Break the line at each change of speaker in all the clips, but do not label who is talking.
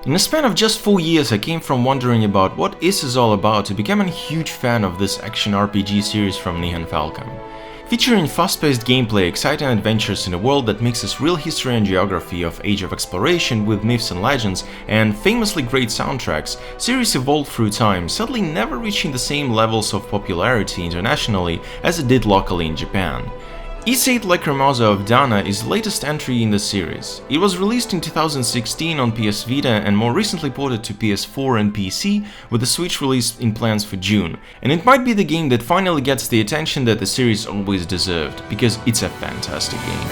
In a span of just 4 years, I came from wondering about what is all about to becoming a huge fan of this action RPG series from Nihon Falcom. Featuring fast-paced gameplay, exciting adventures in a world that mixes real history and geography of Age of Exploration with myths and legends, and famously great soundtracks, series evolved through time, sadly never reaching the same levels of popularity internationally as it did locally in Japan. VIII Lacrimosa of Dana is the latest entry in the series. It was released in 2016 on PS Vita and more recently ported to PS4 and PC, with the Switch release in plans for June. And it might be the game that finally gets the attention that the series always deserved, because it's a fantastic game.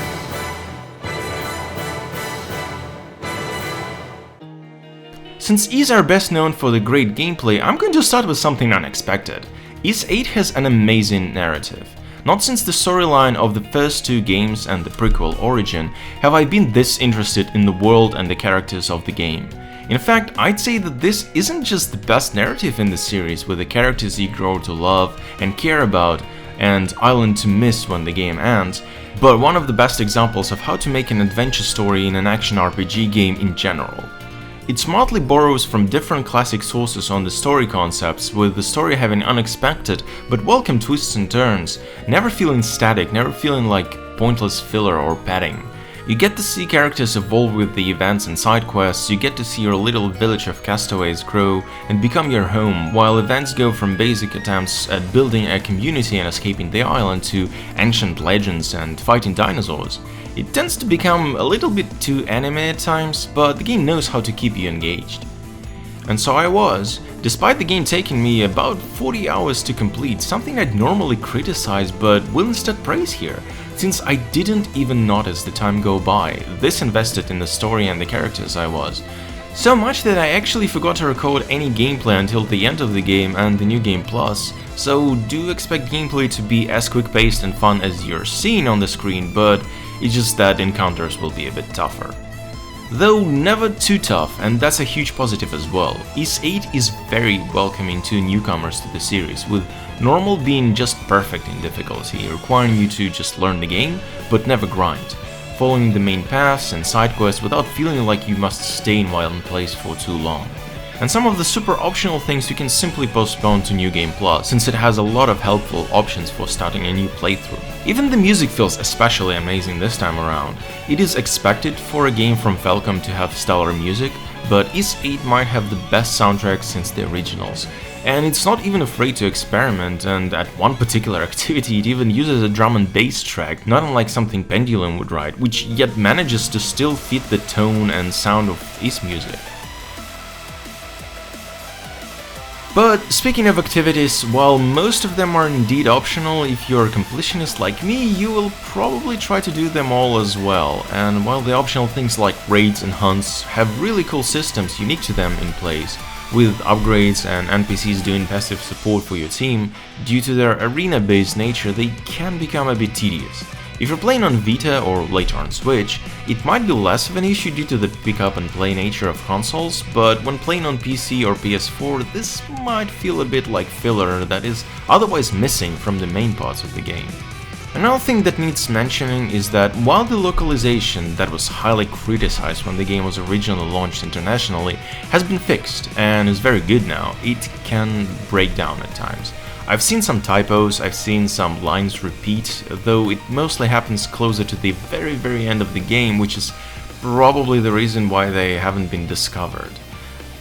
Since Ys are best known for the great gameplay, I'm going to start with something unexpected. Ys 8 has an amazing narrative. Not since the storyline of the first two games and the prequel Origin have I been this interested in the world and the characters of the game. In fact, I'd say that this isn't just the best narrative in the series with the characters you grow to love and care about and island to miss when the game ends, but one of the best examples of how to make an adventure story in an action RPG game in general. It smartly borrows from different classic sources on the story concepts, with the story having unexpected but welcome twists and turns, never feeling static, never feeling like pointless filler or padding. You get to see characters evolve with the events and side quests, you get to see your little village of castaways grow and become your home, while events go from basic attempts at building a community and escaping the island to ancient legends and fighting dinosaurs. It tends to become a little bit too anime at times, but the game knows how to keep you engaged. And so I was, despite the game taking me about 40 hours to complete, something I'd normally criticize but will instead praise here, since I didn't even notice the time go by, this invested in the story and the characters I was. So much that I actually forgot to record any gameplay until the end of the game and the New Game Plus, so do expect gameplay to be as quick-paced and fun as you're seeing on the screen, but it's just that encounters will be a bit tougher. Though never too tough, and that's a huge positive as well, Ys 8 is very welcoming to newcomers to the series, with normal being just perfect in difficulty, requiring you to just learn the game, but never grind, following the main paths and side quests without feeling like you must stay in one place for too long. And some of the super optional things you can simply postpone to New Game Plus, since it has a lot of helpful options for starting a new playthrough. Even the music feels especially amazing this time around. It is expected for a game from Falcom to have stellar music, but Ys 8 might have the best soundtrack since the originals. And it's not even afraid to experiment, and at one particular activity it even uses a drum and bass track, not unlike something Pendulum would write, which yet manages to still fit the tone and sound of Ys music. But speaking of activities, while most of them are indeed optional, if you're a completionist like me, you will probably try to do them all as well, and while the optional things like raids and hunts have really cool systems unique to them in place, with upgrades and NPCs doing passive support for your team, due to their arena-based nature they can become a bit tedious. If you're playing on Vita or later on Switch, it might be less of an issue due to the pick-up-and-play nature of consoles, but when playing on PC or PS4, this might feel a bit like filler that is otherwise missing from the main parts of the game. Another thing that needs mentioning is that while the localization that was highly criticized when the game was originally launched internationally has been fixed and is very good now, it can break down at times. I've seen some typos, I've seen some lines repeat, though it mostly happens closer to the very end of the game, which is probably the reason why they haven't been discovered.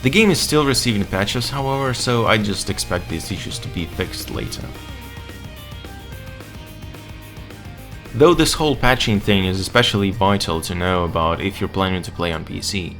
The game is still receiving patches, however, so I just expect these issues to be fixed later. Though this whole patching thing is especially vital to know about if you're planning to play on PC.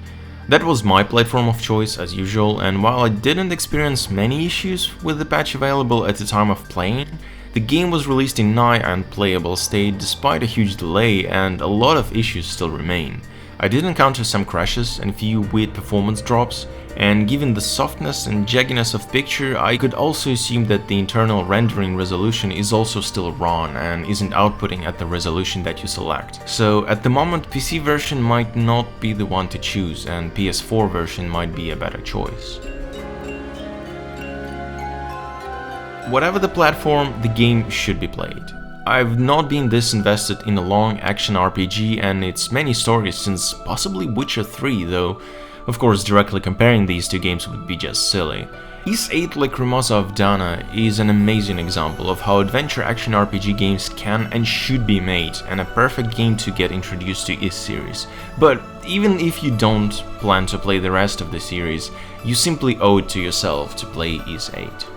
That was my platform of choice as usual, and while I didn't experience many issues with the patch available at the time of playing, the game was released in nigh unplayable state despite a huge delay, and a lot of issues still remain. I did encounter some crashes and a few weird performance drops, and given the softness and jagginess of picture, I could also assume that the internal rendering resolution is also still wrong and isn't outputting at the resolution that you select. So at the moment, PC version might not be the one to choose, and PS4 version might be a better choice. Whatever the platform, the game should be played. I've not been this invested in a long action RPG and its many stories since possibly Witcher 3, though Of course, directly comparing these two games would be just silly. Ys VIII Lacrimosa of Dana is an amazing example of how adventure action RPG games can and should be made, and a perfect game to get introduced to Ys series. But even if you don't plan to play the rest of the series, you simply owe it to yourself to play Ys VIII.